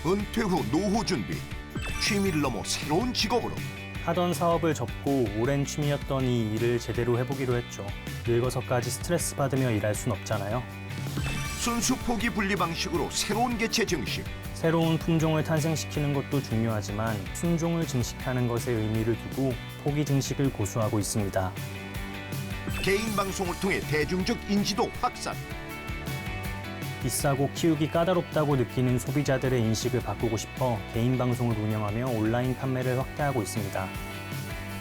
은퇴 후 노후 준비, 취미를 넘어 새로운 직업으로. 하던 사업을 접고 오랜 취미였던 이 일을 제대로 해보기로 했죠. 늙어서까지 스트레스 받으며 일할 순 없잖아요. 순수 포기 분리 방식으로 새로운 개체 증식. 새로운 품종을 탄생시키는 것도 중요하지만 순종을 증식하는 것에 의미를 두고 포기 증식을 고수하고 있습니다. 개인 방송을 통해 대중적 인지도 확산. 비싸고 키우기 까다롭다고 느끼는 소비자들의 인식을 바꾸고 싶어 개인 방송을 운영하며 온라인 판매를 확대하고 있습니다.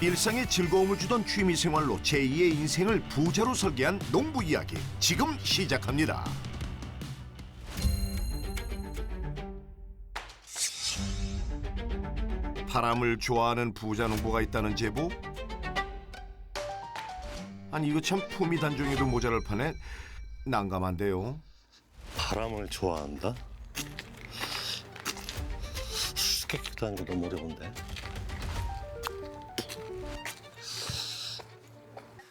일상에 즐거움을 주던 취미 생활로 제2의 인생을 부자로 설계한 농부 이야기 지금 시작합니다. 바람을 좋아하는 부자 농부가 있다는 제보? 아니 이거 참 품위 단종에도 모자랄 판에 난감한데요. 바람을 좋아한다? 수수께끼도 하는 거 너무 어려운데.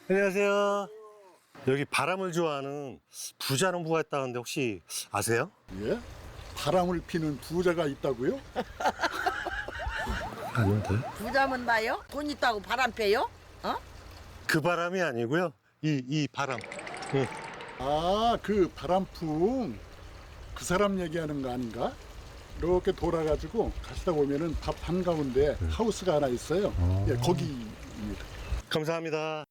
안녕하세요. 여기 바람을 좋아하는 부자 농부가 있다는데 혹시 아세요? 예? 바람을 피는 부자가 있다고요? 아닌데. 부자면 나요? 돈 있다고 바람 패요? 어? 그 바람이 아니고요. 이 바람. 응. 아, 그 바람풍 그 사람 얘기하는 거 아닌가? 이렇게 돌아가지고 가시다 보면은 밥 한가운데 하우스가 하나 있어요. 예, 거기입니다. 감사합니다.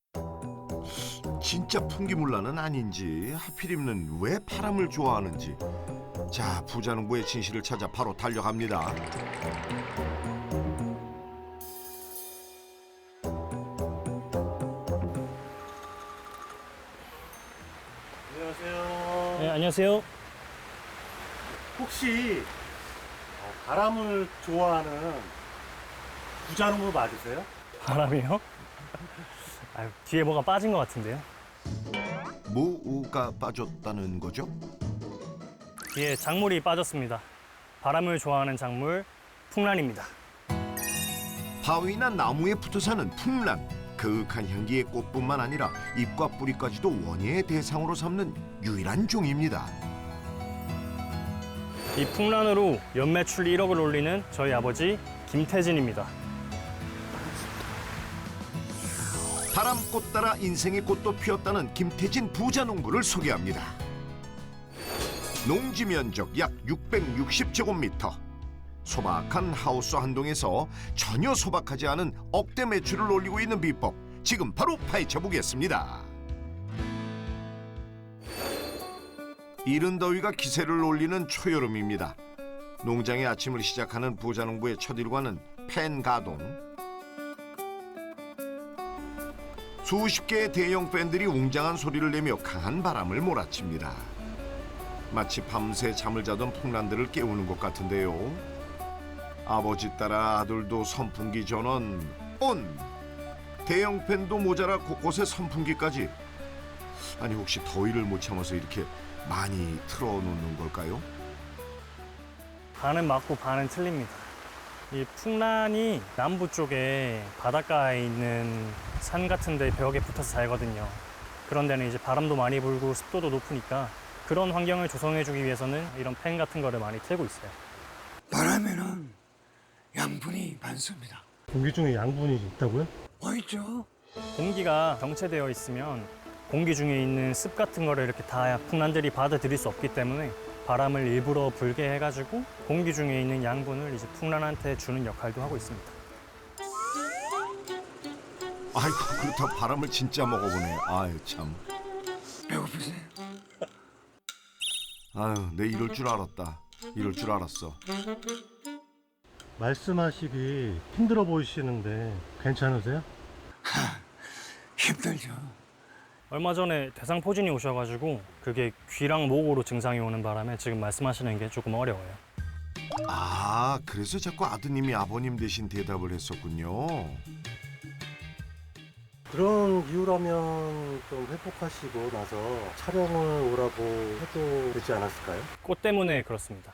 진짜 풍기물라는 아닌지 하필이면 왜 바람을 좋아하는지. 자, 부자 농부의 진실을 찾아 바로 달려갑니다. 안녕하세요. 네, 안녕하세요. 혹시 바람을 좋아하는 부자 농부 맞으세요? 바람이요? 아유, 뒤에 뭐가 빠진 것 같은데요. 뭐가 빠졌다는 거죠? 뒤에 작물이 빠졌습니다. 바람을 좋아하는 작물, 풍란입니다. 바위나 나무에 붙어 사는 풍란. 그윽한 향기의 꽃뿐만 아니라 잎과 뿌리까지도 원예의 대상으로 삼는 유일한 종입니다. 이 풍란으로 연매출 1억을 올리는 저희 아버지 김태진입니다. 바람꽃 따라 인생의 꽃도 피었다는 김태진 부자 농부를 소개합니다. 농지 면적 약 660제곱미터. 소박한 하우스 한 동에서 전혀 소박하지 않은 억대 매출을 올리고 있는 비법, 지금 바로 파헤쳐 보겠습니다. 이른 더위가 기세를 올리는 초여름입니다. 농장의 아침을 시작하는 부자 농부의 첫 일과는 팬 가동. 수십 개의 대형 팬들이 웅장한 소리를 내며 강한 바람을 몰아칩니다. 마치 밤새 잠을 자던 풍란들을 깨우는 것 같은데요. 아버지 따라 아들도 선풍기 전원 온! 대형 팬도 모자라 곳곳에 선풍기까지. 아니 혹시 더위를 못 참아서 이렇게 많이 틀어놓는 걸까요? 반은 맞고 반은 틀립니다. 이 풍란이 남부 쪽에 바닷가에 있는 산 같은 데 벽에 붙어서 살거든요. 그런 데는 이제 바람도 많이 불고 습도도 높으니까 그런 환경을 조성해주기 위해서는 이런 팬 같은 거를 많이 틀고 있어요. 바람에는 양분이 많습니다. 공기 중에 양분이 있다고요? 있죠. 공기가 정체되어 있으면 공기 중에 있는 습 같은 거를 이렇게 다 풍란들이 받아들일 수 없기 때문에 바람을 일부러 불게 해가지고 공기 중에 있는 양분을 이제 풍란한테 주는 역할도 하고 있습니다. 아이고 그렇다 바람을 진짜 먹어보네. 아유 참. 배고프세요? 아유 내 이럴 줄 알았다. 이럴 줄 알았어. 말씀하시기 힘들어 보이시는데 괜찮으세요? 힘들죠. 얼마 전에 대상포진이 오셔가지고 그게 귀랑 목으로 증상이 오는 바람에 지금 말씀하시는 게 조금 어려워요. 아 그래서 자꾸 아드님이 아버님 대신 대답을 했었군요. 그런 이유라면 좀 회복하시고 나서 촬영을 오라고 해도 되지 않았을까요? 꽃 때문에 그렇습니다.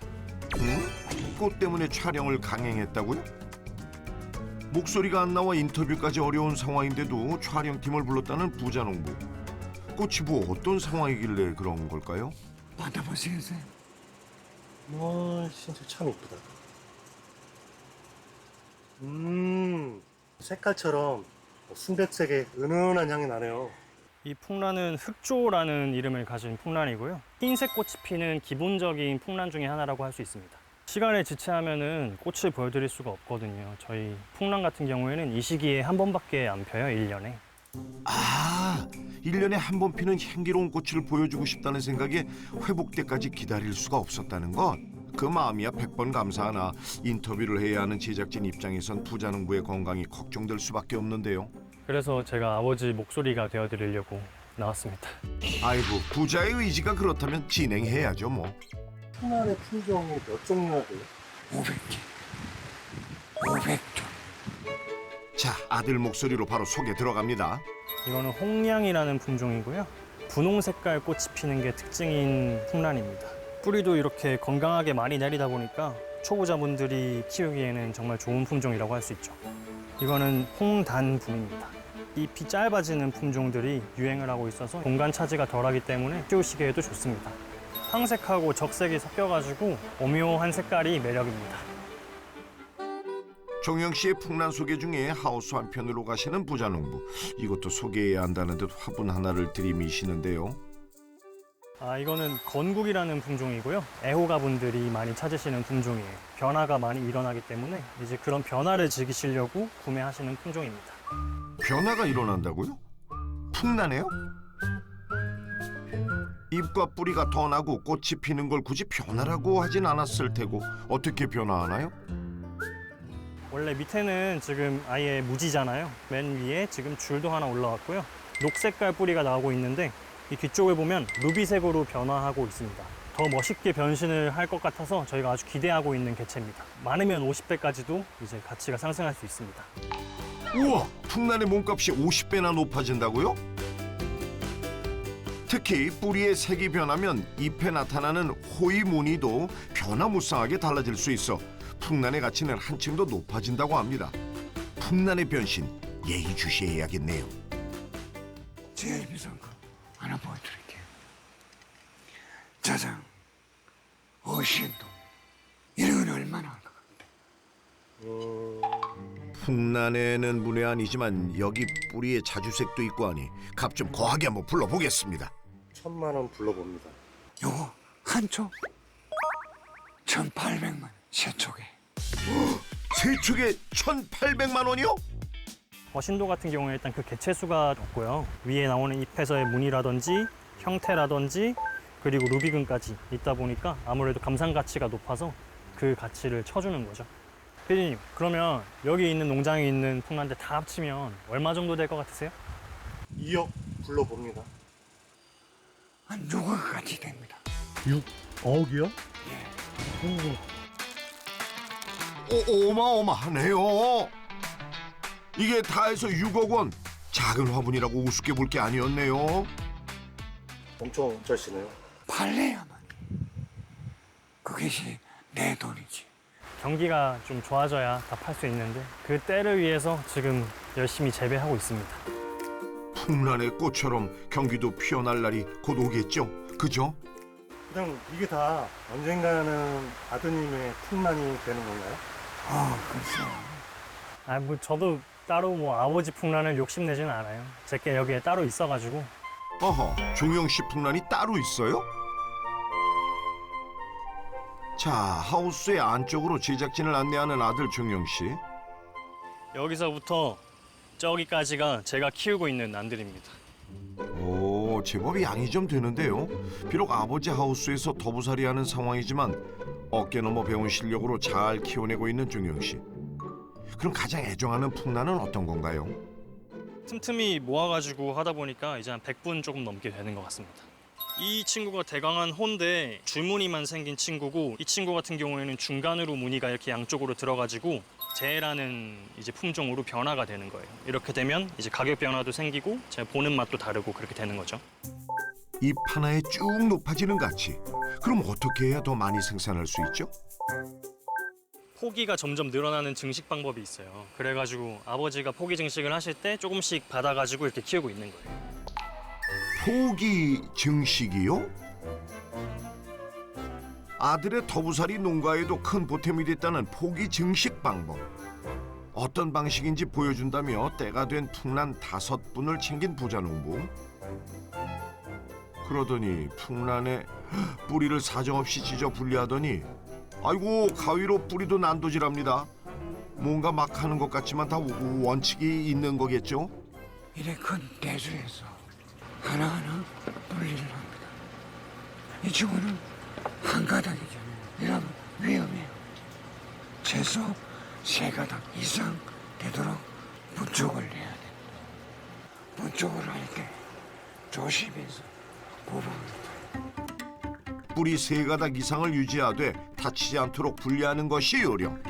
응? 꽃 때문에 촬영을 강행했다고요? 목소리가 안 나와 인터뷰까지 어려운 상황인데도 촬영팀을 불렀다는 부자 농부. 꽃이 뭐 어떤 상황이길래 그런 걸까요? 만나보시겠어요? 진짜 참 이쁘다. 색깔처럼 순백색의 은은한 향이 나네요. 이 풍란은 흑조라는 이름을 가진 풍란이고요. 흰색 꽃이 피는 기본적인 풍란 중에 하나라고 할 수 있습니다. 시간을 지체하면은 꽃을 보여드릴 수가 없거든요. 저희 풍란 같은 경우에는 이 시기에 한 번밖에 안 펴요, 1년에. 아, 1년에 한 번 피는 향기로운 꽃을 보여주고 싶다는 생각에 회복 때까지 기다릴 수가 없었다는 것. 그 마음이야 100번 감사하나 인터뷰를 해야 하는 제작진 입장에선 부자농부의 건강이 걱정될 수밖에 없는데요. 그래서 제가 아버지 목소리가 되어드리려고 나왔습니다. 아이고, 부자의 의지가 그렇다면 진행해야죠 뭐. 풍란의 품종이 몇 종류나 돼요? 500개. 500종. 자, 아들 목소리로 바로 소개 들어갑니다. 이거는 홍량이라는 품종이고요. 분홍 색깔 꽃이 피는 게 특징인 풍란입니다. 뿌리도 이렇게 건강하게 많이 내리다 보니까 초보자분들이 키우기에는 정말 좋은 품종이라고 할 수 있죠. 이거는 홍단분입니다. 잎이 짧아지는 품종들이 유행을 하고 있어서 공간 차지가 덜하기 때문에 키우시기에도 좋습니다. 황색하고 적색이 섞여가지고 오묘한 색깔이 매력입니다. 종영 씨의 풍란 소개 중에 하우스 한편으로 가시는 부자농부. 이것도 소개해야 한다는 듯 화분 하나를 들이미시는데요. 이거는 건국이라는 품종이고요. 애호가분들이 많이 찾으시는 품종이에요. 변화가 많이 일어나기 때문에 이제 그런 변화를 즐기시려고 구매하시는 품종입니다. 변화가 일어난다고요? 풍란에요? 잎과 뿌리가 더 나고 꽃이 피는 걸 굳이 변화라고 하진 않았을 테고 어떻게 변화하나요? 원래 밑에는 지금 아예 무지잖아요. 맨 위에 지금 줄도 하나 올라왔고요. 녹색깔 뿌리가 나오고 있는데 이 뒤쪽을 보면 루비색으로 변화하고 있습니다. 더 멋있게 변신을 할 것 같아서 저희가 아주 기대하고 있는 개체입니다. 많으면 50배까지도 이제 가치가 상승할 수 있습니다. 우와! 풍란의 몸값이 50배나 높아진다고요? 특히 뿌리의 색이 변하면 잎에 나타나는 호의 무늬도 변화무쌍하게 달라질 수 있어 풍란의 가치는 한층 더 높아진다고 합니다. 풍란의 변신 예의주시해야겠네요. 제 입에서 하나 보여드릴게요. 짜장, 어신도 이런 건 얼마나 할 것 같아? 풍란에는 문외 아니지만 여기 뿌리에 자주색도 있고 하니 값 좀 거하게 한번 불러보겠습니다. 1000만 원 불러봅니다. 요거 한 쪽 1,800만 세 촉에. 세 축에 1,800만 원이요? 어신도 같은 경우에 일단 그 개체수가 없고요. 위에 나오는 잎에서의 무늬라든지 형태라든지 그리고 루비근까지 있다 보니까 아무래도 감상 가치가 높아서 그 가치를 쳐주는 거죠. 피디님, 그러면 여기 있는 농장에 있는 풍란들 다 합치면 얼마 정도 될 것 같으세요? 2억 불러봅니다. 한 6억 같이 됩니다. 6억이요? 어마어마하네요. 이게 다 해서 6억 원. 작은 화분이라고 우습게 볼 게 아니었네요. 엄청 짜시네요. 팔래야만. 그것이 내 돈이지. 경기가 좀 좋아져야 다 팔 수 있는데 그 때를 위해서 지금 열심히 재배하고 있습니다. 풍란의 꽃처럼 경기도 피어날 날이 곧 오겠죠? 그죠? 그냥 이게 다 언젠가는 아드님의 풍란이 되는 건가요? 글쎄. 뭐 저도 따로 뭐 아버지 풍란을 욕심내지는 않아요. 제게 여기에 따로 있어가지고. 어허, 종영 씨 풍란이 따로 있어요? 자, 하우스의 안쪽으로 제작진을 안내하는 아들 종영 씨. 여기서부터 저기까지가 제가 키우고 있는 난들입니다. 오, 제법 양이 좀 되는데요. 비록 아버지 하우스에서 더부살이하는 상황이지만 어깨 넘어 배운 실력으로 잘 키워내고 있는 종영 씨. 그럼 가장 애정하는 풍란은 어떤 건가요? 틈틈이 모아가지고 하다 보니까 이제 한 100분 조금 넘게 되는 것 같습니다. 이 친구가 대강한 호인데 줄무늬만 생긴 친구고 이 친구 같은 경우에는 중간으로 무늬가 이렇게 양쪽으로 들어가지고 제라는 이제 품종으로 변화가 되는 거예요. 이렇게 되면 이제 가격 변화도 생기고 제가 보는 맛도 다르고 그렇게 되는 거죠. 잎 하나에 쭉 높아지는 가치. 그럼 어떻게 해야 더 많이 생산할 수 있죠? 포기가 점점 늘어나는 증식 방법이 있어요. 그래가지고 아버지가 포기 증식을 하실 때 조금씩 받아가지고 이렇게 키우고 있는 거예요. 포기 증식이요? 아들의 더부살이 농가에도 큰 보탬이 됐다는 포기 증식 방법. 어떤 방식인지 보여준다며 때가 된 풍란 5분을 챙긴 부자농부. 그러더니 풍란에 뿌리를 사정없이 찢어 분리하더니 아이고 가위로 뿌리도 난도질합니다. 뭔가 막 하는 것 같지만 다 원칙이 있는 거겠죠? 이래 큰 대수에서 하나하나 분리를 합니다. 이 친구는 한 가닥이잖아요. 이러면 위험해요. 최소 3가닥 이상 되도록 분촉을 해야 됩니다. 분촉을 할 때 조심해서 구분을. 뿌리 3가닥 이상을 유지하되 다치지 않도록 분리하는 것이 요령.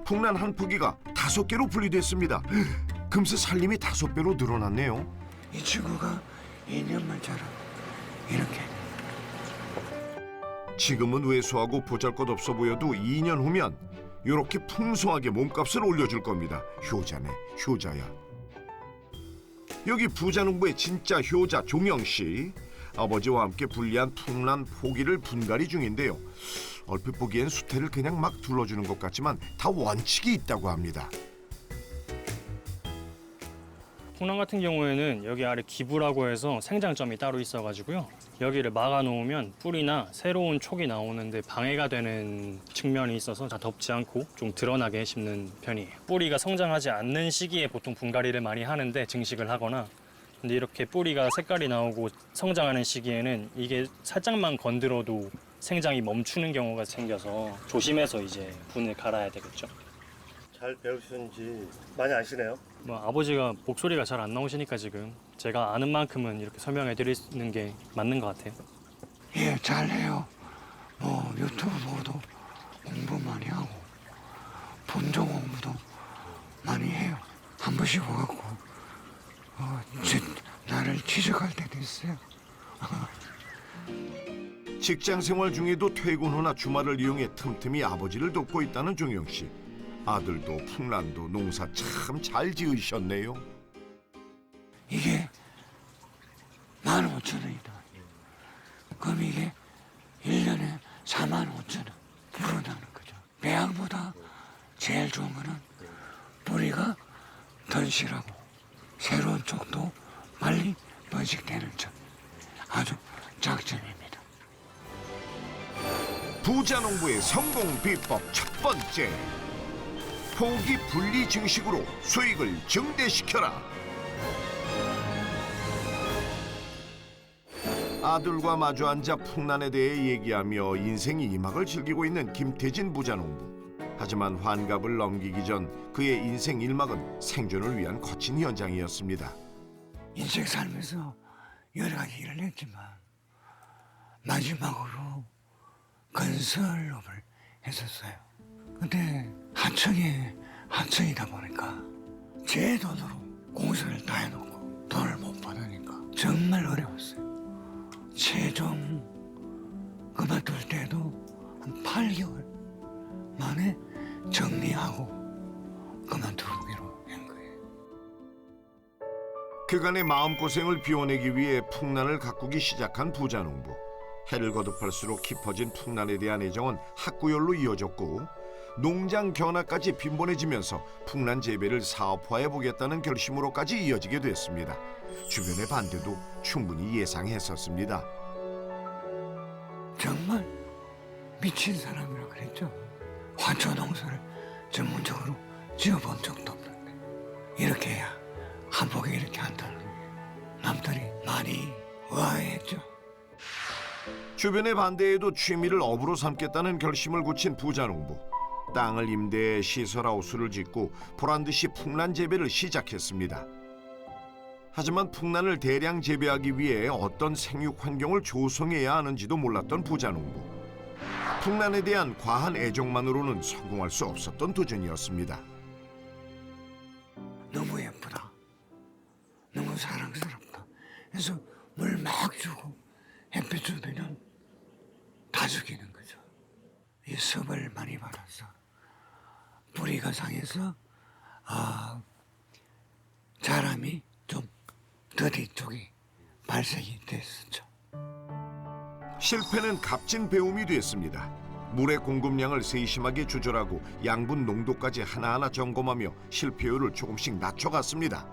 풍란 한 포기가 5개로 분리됐습니다. 금세 살림이 5배로 늘어났네요. 이 친구가 2년만 자라면 이렇게 지금은 왜소하고 보잘것없어 보여도 2년 후면 이렇게 풍성하게 몸값을 올려줄 겁니다. 효자네, 효자야. 여기 부자농부의 진짜 효자 종영 씨. 아버지와 함께 분리한 풍란 포기를 분갈이 중인데요. 얼핏 보기엔 수태를 그냥 막 둘러주는 것 같지만 다 원칙이 있다고 합니다. 풍란 같은 경우에는 여기 아래 기부라고 해서 생장점이 따로 있어가지고요. 여기를 막아놓으면 뿌리나 새로운 촉이 나오는데 방해가 되는 측면이 있어서 다 덮지 않고 좀 드러나게 심는 편이에요. 뿌리가 성장하지 않는 시기에 보통 분갈이를 많이 하는데 증식을 하거나 근데 이렇게 뿌리가 색깔이 나오고 성장하는 시기에는 이게 살짝만 건드려도 생장이 멈추는 경우가 생겨서 조심해서 이제 분을 갈아야 되겠죠. 잘 배우시는지 많이 아시네요. 뭐 아버지가 목소리가 잘 안 나오시니까 지금 제가 아는 만큼은 이렇게 설명해 드리는 게 맞는 것 같아요. 예, 잘해요. 뭐 유튜브 보고도 공부 많이 하고 본종 공부도 많이 해요. 한 번씩 와갖고 나를 지적할 때도 있어요. 직장 생활 중에도 퇴근 후나 주말을 이용해 틈틈이 아버지를 돕고 있다는 종영 씨. 아들도 풍란도 농사 참 잘 지으셨네요. 이게 15,000원이다. 그럼 이게 1년에 45,000원 불어나는 거죠. 배양보다 제일 좋은 거는 뿌리가 덜실하고 새로운 쪽도 빨리 번식되는 점. 아주 장점입니다. 부자농부의 성공 비법 첫 번째. 포기 분리 증식으로 수익을 증대시켜라. 아들과 마주 앉아 풍란에 대해 얘기하며 인생 2막을 즐기고 있는 김태진 부자농부. 하지만 환갑을 넘기기 전 그의 인생 1막은 생존을 위한 거친 현장이었습니다. 인생 살면서 여러 가지 일을 했지만 마지막으로 건설업을 했었어요. 근데 하청이다 보니까 제 돈으로 공사를 다 해놓고 돈을 못 받으니까 정말 어려웠어요. 최종 그만둘 때도 한 8개월 만에 정리하고 그만두기로 한 거예요. 그간의 마음고생을 비워내기 위해 풍란을 가꾸기 시작한 부자농부. 해를 거듭할수록 깊어진 풍란에 대한 애정은 학구열로 이어졌고 농장 견학까지 빈번해지면서 풍란 재배를 사업화해보겠다는 결심으로까지 이어지게 됐습니다. 주변의 반대도 충분히 예상했었습니다. 정말 미친 사람이라 그랬죠. 화초 농사를 전문적으로 지어본 적도 없는데 이렇게 해야 한복에 이렇게 한다는 게 남들이 많이 의아해했죠. 주변의 반대에도 취미를 업으로 삼겠다는 결심을 굳힌 부자농부. 땅을 임대해 시설하우스를 짓고 보란듯이 풍란 재배를 시작했습니다. 하지만 풍란을 대량 재배하기 위해 어떤 생육 환경을 조성해야 하는지도 몰랐던 부자농부. 풍란에 대한 과한 애정만으로는 성공할 수 없었던 도전이었습니다. 너무 예쁘다. 너무 사랑스럽다. 그래서 물 막 주고 햇빛 주면 다 죽이는 거죠. 이 섭을 많이 받아서 뿌리가 상해서 자람이 좀 더디 쪽이 발생이 됐었죠. 실패는 값진 배움이 됐습니다. 물의 공급량을 세심하게 조절하고 양분 농도까지 하나하나 점검하며 실패율을 조금씩 낮춰갔습니다.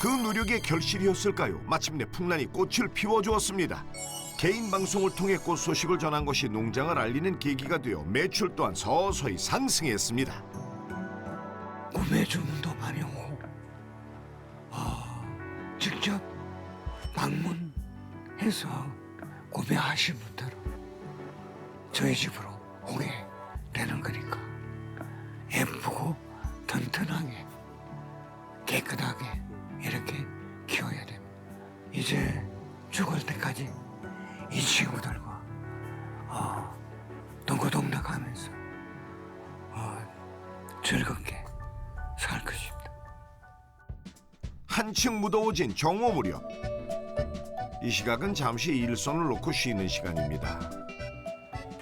그 노력의 결실이었을까요? 마침내 풍란이 꽃을 피워주었습니다. 개인 방송을 통해 꽃 소식을 전한 것이 농장을 알리는 계기가 되어 매출 또한 서서히 상승했습니다. 구매 주문도 많이 오고 직접 방문해서 구매하신 분들은 저희 집으로 오게 되는 거니까 예쁘고 튼튼하게 깨끗하게 이렇게 키워야 됩니다. 이제 죽을 때까지 이 친구들과 동고동락하면서 즐겁게 살 것입니다. 한층 무더워진 정오 무렵. 이 시각은 잠시 일손을 놓고 쉬는 시간입니다.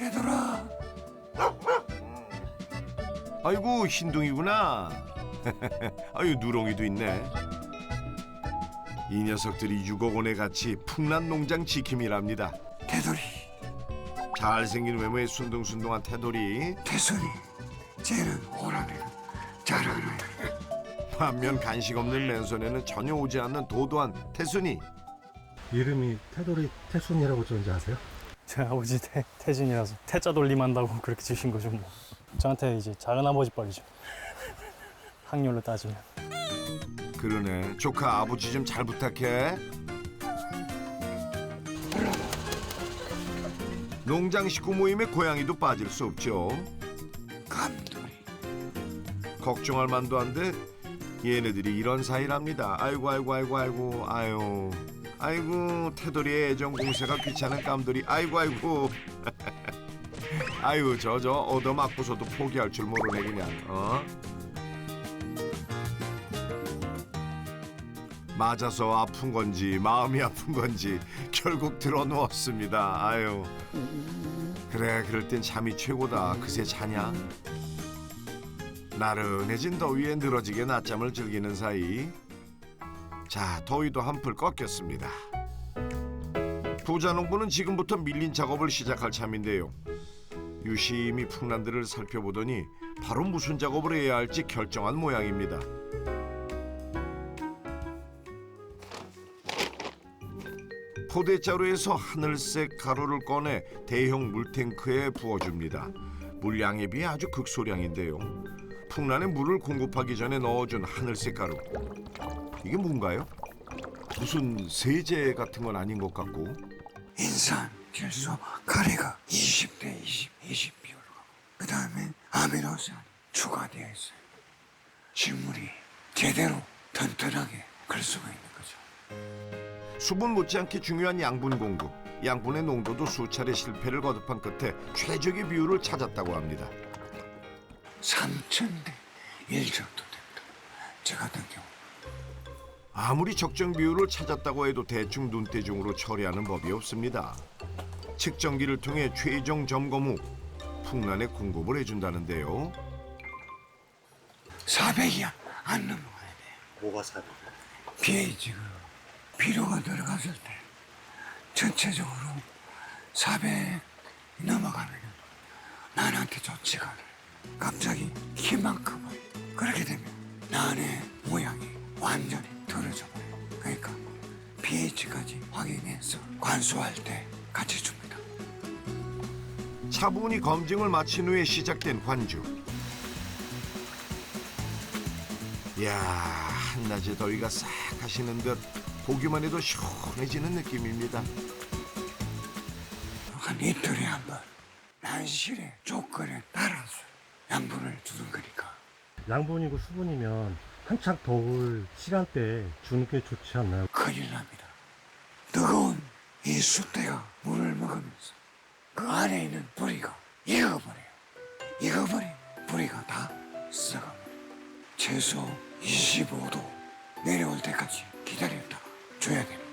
얘들아, 아이고 흰둥이구나. 아유 누렁이도 있네. 이 녀석들이 6억 원에 같이 풍란 농장 지킴이랍니다. 태돌이, 잘생긴 외모의 순둥순둥한 태돌이, 태순이, 쟤는 호랑이를 잘 알아요. 반면 간식 없는 맨손에는 전혀 오지 않는 도도한 태순이. 이름이 태돌이 태순이라고 지은지 아세요? 제 아버지 태진이라서 태자 돌림한다고 그렇게 지신 거죠 뭐. 저한테 이제 작은 아버지 뻘이죠. 확률로 따지면. 그러네. 조카 아버지 좀 잘 부탁해. 농장 식구 모임에 고양이도 빠질 수 없죠. 감돌이, 걱정할 만도 한데 얘네들이 이런 사이랍니다. 아이고 아이고 태돌이의 애정 공세가 귀찮은 깜돌이. 아이고 아유 저 얻어맞고서도 포기할 줄 모르네 그냥. 맞아서 아픈 건지 마음이 아픈 건지 결국 들어누웠습니다. 아유 그래 그럴 땐 잠이 최고다. 그새 자냐? 나른해진 더위에 늘어지게 낮잠을 즐기는 사이 자 더위도 한풀 꺾였습니다. 부자농부는 지금부터 밀린 작업을 시작할 참인데요. 유심히 풍란들을 살펴보더니 바로 무슨 작업을 해야 할지 결정한 모양입니다. 포대자루에서 하늘색 가루를 꺼내 대형 물탱크에 부어줍니다. 물량에 비해 아주 극소량인데요. 풍란에 물을 공급하기 전에 넣어준 하늘색 가루. 이게 뭔가요? 무슨 세제 같은 건 아닌 것 같고. 인산, 질소, 카레가 20대 20 비율로 가고 그 다음에 아미노산이 추가되어 있어요. 식물이 제대로 튼튼하게 클 수가 있는 거죠. 수분 못지않게 중요한 양분 공급. 양분의 농도도 수차례 실패를 거듭한 끝에 최적의 비율을 찾았다고 합니다. 3,000대 1 정도 됩니다. 저 같은 경우. 아무리 적정 비율을 찾았다고 해도 대충 눈대중으로 처리하는 법이 없습니다. 측정기를 통해 최종 점검 후 풍란에 공급을 해준다는데요. 400이 안 넘어가야 돼요. 뭐가 400? pH가 비료가 들어갔을 때 전체적으로 400 넘어가면 난한테 좋지가 않아요. 갑자기 키만큼은 그렇게 되면 난의 모양이 완전히 틀어져 버려요. 그러니까 pH까지 확인해서 관수할 때 같이 줍니다. 차분히 검증을 마친 후에 시작된 관주. 이야 한낮의 더위가 싹 가시는 듯 보기만 해도 시원해지는 느낌입니다. 한 이틀에 한 번 난실의 조건에 따라서 양분을 주는 거니까. 양분이고 수분이면 한창 더울 시간대에 주는 게 좋지 않나요? 큰일 납니다. 뜨거운 이 숫대가 물을 먹으면서 그 안에 있는 뿌리가 익어버려요. 익어버린 뿌리가 다 썩어버려요. 최소 25도 내려올 때까지 기다렸다가 줘야 됩니다.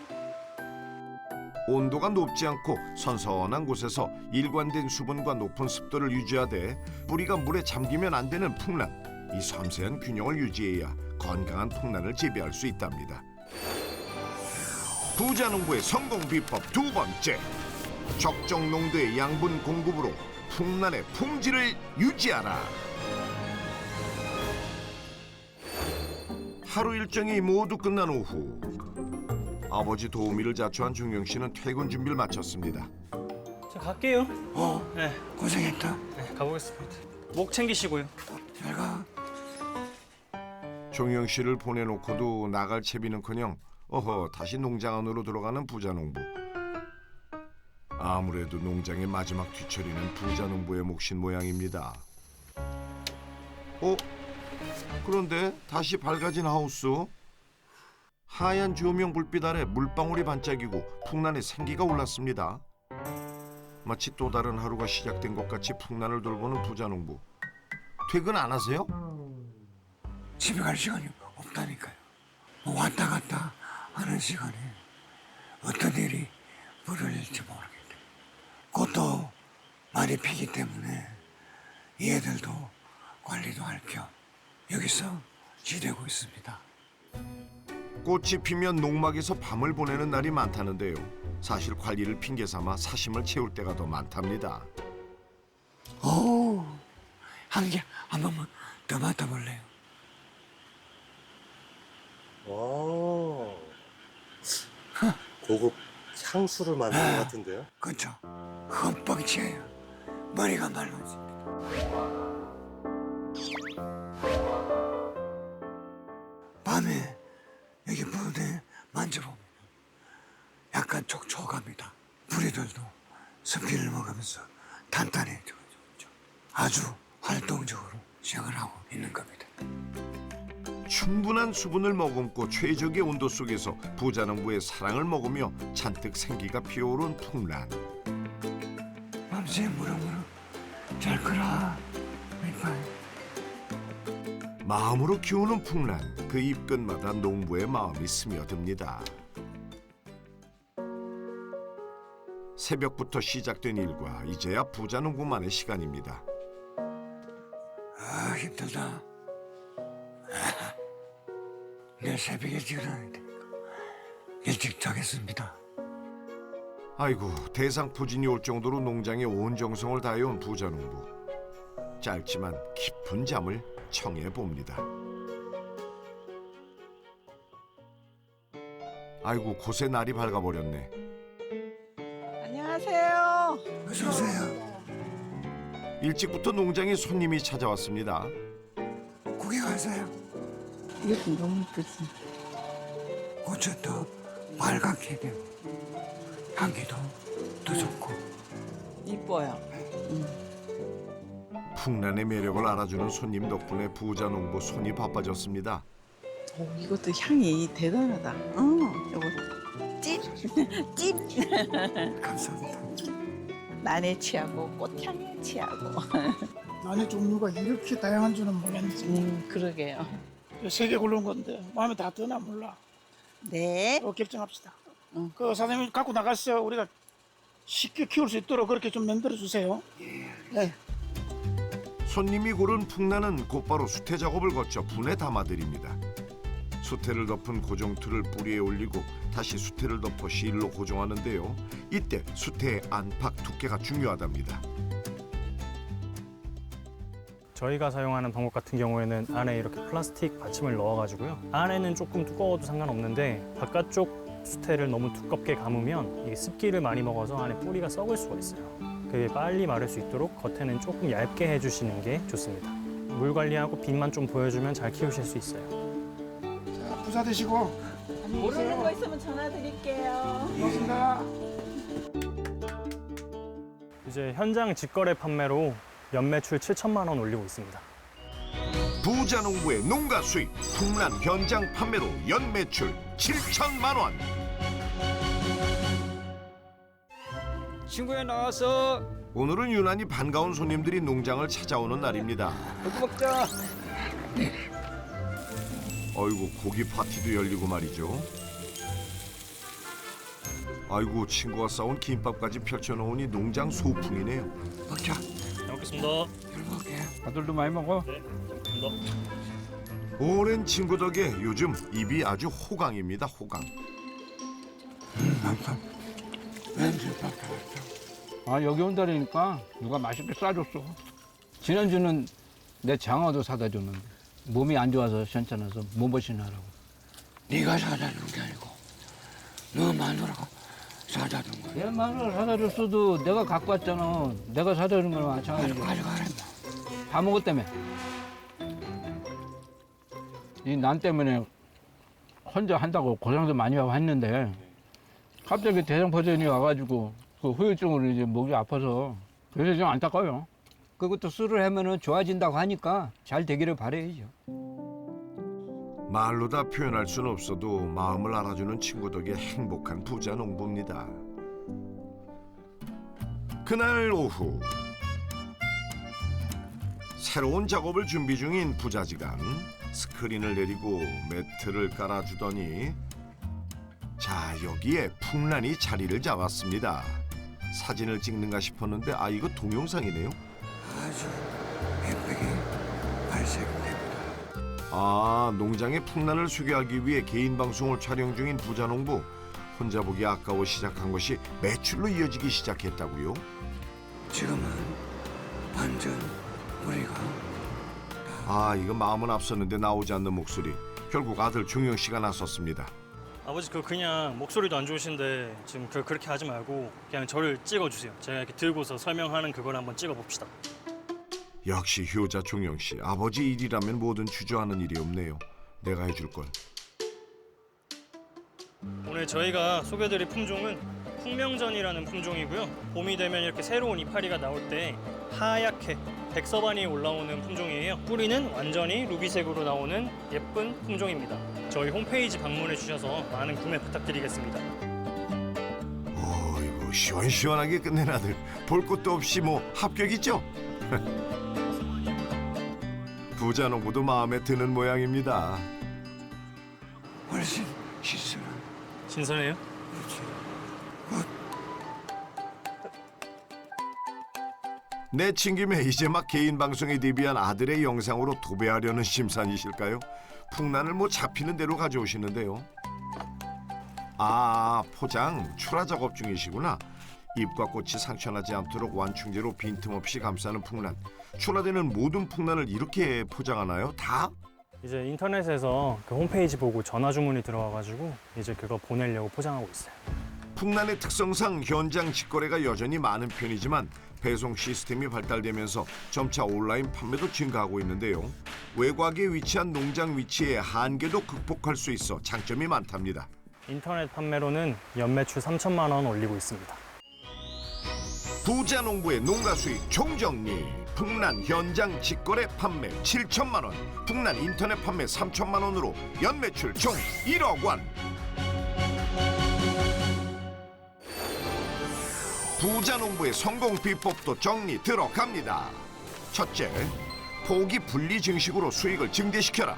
온도가 높지 않고 선선한 곳에서 일관된 수분과 높은 습도를 유지하되 뿌리가 물에 잠기면 안 되는 풍란. 이 섬세한 균형을 유지해야 건강한 풍란을 재배할 수 있답니다. 부자농부의 성공 비법 두 번째. 적정 농도의 양분 공급으로 풍란의 품질을 유지하라. 하루 일정이 모두 끝난 오후, 아버지 도우미를 자초한 중영 씨는 퇴근 준비를 마쳤습니다. 자, 갈게요. 네, 고생했다. 네, 가보겠습니다. 목 챙기시고요. 잘 가. 종영 씨를 보내놓고도 나갈 채비는커녕 다시 농장 안으로 들어가는 부자농부. 아무래도 농장의 마지막 뒤처리는 부자농부의 몫인 모양입니다. 그런데 다시 밝아진 하우스. 하얀 조명 불빛 아래 물방울이 반짝이고 풍란에 생기가 올랐습니다. 마치 또 다른 하루가 시작된 것 같이 풍란을 돌보는 부자농부. 퇴근 안 하세요? 집에 갈 시간이 없다니까요. 뭐 왔다 갔다 하는 시간에 어떤 일이 벌어질지 모르겠네. 꽃도 많이 피기 때문에 얘들도 관리도 할 겸 여기서 지내고 있습니다. 꽃이 피면 농막에서 밤을 보내는 날이 많다는데요. 사실 관리를 핑계 삼아 사심을 채울 때가 더 많답니다. 오, 한개 한 번만 더 맡아볼래요? 고급 향수를 만든 것 같은데요? 그렇죠. 흠뻑 취해요. 머리가 말라집니다. 밤에 여기 부대 만져보면 약간 촉촉합니다. 부리들도 스피를 먹으면서 단단해져가지고 아주 활동적으로 시작을 하고 있는 겁니다. 충분한 수분을 머금고 최적의 온도 속에서 부자농부의 사랑을 먹으며 잔뜩 생기가 피어오른 풍란. 밤새 무럭무럭 잘 크라. 왼발. 마음으로 키우는 풍란. 그 입끝마다 농부의 마음이 스며듭니다. 새벽부터 시작된 일과 이제야 부자농부만의 시간입니다. 아, 힘들다. 내일 새벽에 일어나야 되니까 일찍 자겠습니다. 아이고, 대상포진이 올 정도로 농장에 온 정성을 다해온 부자농부. 짧지만 깊은 잠을 청해봅니다. 아이고, 곳에 날이 밝아버렸네. 안녕하세요. 어서 오세요. 일찍부터 농장에 손님이 찾아왔습니다. 구경 가세요. 이거 너무 이쁘지. 꽃이 더 빨갛게 되고 향기도 더 좋고. 이뻐요. 풍란의 매력을 알아주는 손님 덕분에 부자농부 손이 바빠졌습니다. 이것도 향이 대단하다. 이거 찐, 찐. 감사합니다. 난에 취하고 꽃향에 취하고. 난의 종류가 이렇게 다양한 줄은 몰랐지. 그러게요. 세개 고른 건데 마음에 다 드나 몰라. 네. 결정합시다. 응. 그 사장님 갖고 나가서 우리가 쉽게 키울 수 있도록 그렇게 좀 만들어 주세요. 네. 손님이 고른 풍란은 곧바로 수태 작업을 거쳐 분에 담아드립니다. 수태를 덮은 고정틀을 뿌리에 올리고 다시 수태를 덮어 실로 고정하는데요. 이때 수태의 안팎 두께가 중요하답니다. 저희가 사용하는 방법 같은 경우에는 안에 이렇게 플라스틱 받침을 넣어가지고요. 안에는 조금 두꺼워도 상관없는데 바깥쪽 수태를 너무 두껍게 감으면 이게 습기를 많이 먹어서 안에 뿌리가 썩을 수가 있어요. 그게 빨리 마를 수 있도록 겉에는 조금 얇게 해주시는 게 좋습니다. 물 관리하고 빛만 좀 보여주면 잘 키우실 수 있어요. 자, 부자 되시고. 모르는 거 있으면 전화 드릴게요. 고맙습니다. 이제 현장 직거래 판매로 연매출 7천만 원 올리고 있습니다. 부자농부의 농가 수입, 풍란 현장 판매로 연매출 7천만 원. 친구야 나왔어. 오늘은 유난히 반가운 손님들이 농장을 찾아오는 날입니다. 고기 먹자. 어이구, 고기 파티도 열리고 말이죠. 아이고, 친구가 싸온 김밥까지 펼쳐놓으니 농장 소풍이네요. 먹자. 잘 먹겠습니다. 잘 먹게. 아들도 많이 먹어. 네, 감사합니다. 오랜 친구 덕에 요즘 입이 아주 호강입니다. 호강. 감사합니다. 왠지 바뀌었죠. 아, 여기 온다니까 누가 맛있게 싸줬어. 지난주는 내 장어도 사다 줬는데 몸이 안 좋아서 시원찮아서 몸보신 하라고. 네가 사다 준 게 아니고 너 마누라가 사다 준 거야. 내 마누라 사다 줬어도 내가 갖고 왔잖아. 내가 사다 준 거랑 마찬가지야. 가져가래. 다 먹었다며. 이 난 때문에 혼자 한다고 고생도 많이 하고 했는데 갑자기 대장포전이 와가지고 그 후유증으로 이제 목이 아파서 그래서 좀 안타까워요. 그것도 술을 하면은 좋아진다고 하니까 잘 되기를 바라야죠. 말로 다 표현할 수는 없어도 마음을 알아주는 친구 덕에 행복한 부자 농부입니다. 그날 오후 새로운 작업을 준비 중인 부자지간 스크린을 내리고 매트를 깔아주더니 자 여기에 풍란이 자리를 잡았습니다. 사진을 찍는가 싶었는데 아 이거 동영상이네요. 아주 예쁘게 발색됩니다. 아 농장의 풍란을 소개하기 위해 개인 방송을 촬영 중인 부자 농부. 혼자 보기 아까워 시작한 것이 매출로 이어지기 시작했다고요? 지금은 완전 우리가 아 이거 마음은 앞섰는데 나오지 않는 목소리. 결국 아들 종영 씨가 나섰습니다. 아버지 그냥 목소리도 안 좋으신데 지금 그렇게 하지 말고 그냥 저를 찍어주세요. 제가 이렇게 들고서 설명하는 그걸 한번 찍어봅시다. 역시 효자 종영 씨. 아버지 일이라면 뭐든 주저하는 일이 없네요. 내가 해줄 걸. 오늘 저희가 소개드릴 품종은 풍명전이라는 품종이고요. 봄이 되면 이렇게 새로운 이파리가 나올 때 하얗게 백서반이 올라오는 품종이에요. 뿌리는 완전히 루비색으로 나오는 예쁜 품종입니다. 저희 홈페이지 방문해 주셔서 많은 구매 부탁드리겠습니다. 이거 시원시원하게 끝낸 아들. 볼 것도 없이 뭐 합격이죠? 부자 농부도 마음에 드는 모양입니다. 훨씬 시스는 신선해요? 내친 김에 이제 막 개인 방송에 데뷔한 아들의 영상으로 도배하려는 심산이실까요? 풍란을 뭐 잡히는 대로 가져오시는데요. 아 포장 출하 작업 중이시구나. 잎과 꽃이 상처나지 않도록 완충제로 빈틈없이 감싸는 풍란. 출하되는 모든 풍란을 이렇게 포장하나요? 다? 이제 인터넷에서 그 홈페이지 보고 전화 주문이 들어와가지고 이제 그거 보내려고 포장하고 있어요. 풍란의 특성상 현장 직거래가 여전히 많은 편이지만 배송 시스템이 발달되면서 점차 온라인 판매도 증가하고 있는데요. 외곽에 위치한 농장 위치의 한계도 극복할 수 있어 장점이 많답니다. 인터넷 판매로는 연매출 3천만 원 올리고 있습니다. 부자 농부의 농가 수익 총정리. 풍란 현장 직거래 판매 7천만 원, 풍란 인터넷 판매 3천만 원으로 연매출 총 1억 원. 부자 농부의 성공 비법도 정리 들어갑니다. 첫째, 포기 분리 증식으로 수익을 증대시켜라.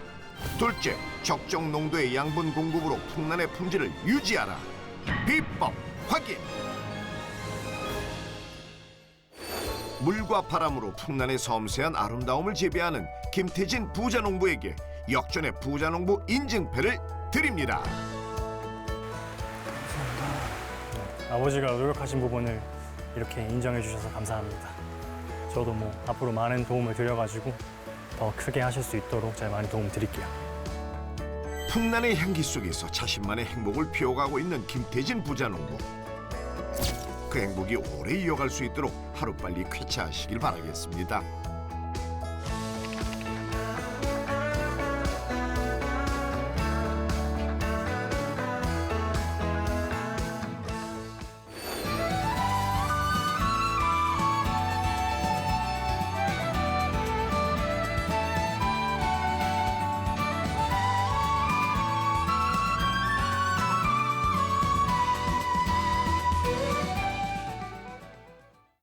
둘째, 적정 농도의 양분 공급으로 풍란의 품질을 유지하라. 비법 확인. 물과 바람으로 풍란의 섬세한 아름다움을 재배하는 김태진 부자 농부에게 역전의 부자 농부 인증패를 드립니다. 아버지가 노력하신 부분을 이렇게 인정해 주셔서 감사합니다. 저도 뭐 앞으로 많은 도움을 드려가지고 더 크게 하실 수 있도록 제가 많이 도움 드릴게요. 풍란의 향기 속에서 자신만의 행복을 피워가고 있는 김태진 부자 농부. 그 행복이 오래 이어갈 수 있도록 하루빨리 쾌차하시길 바라겠습니다.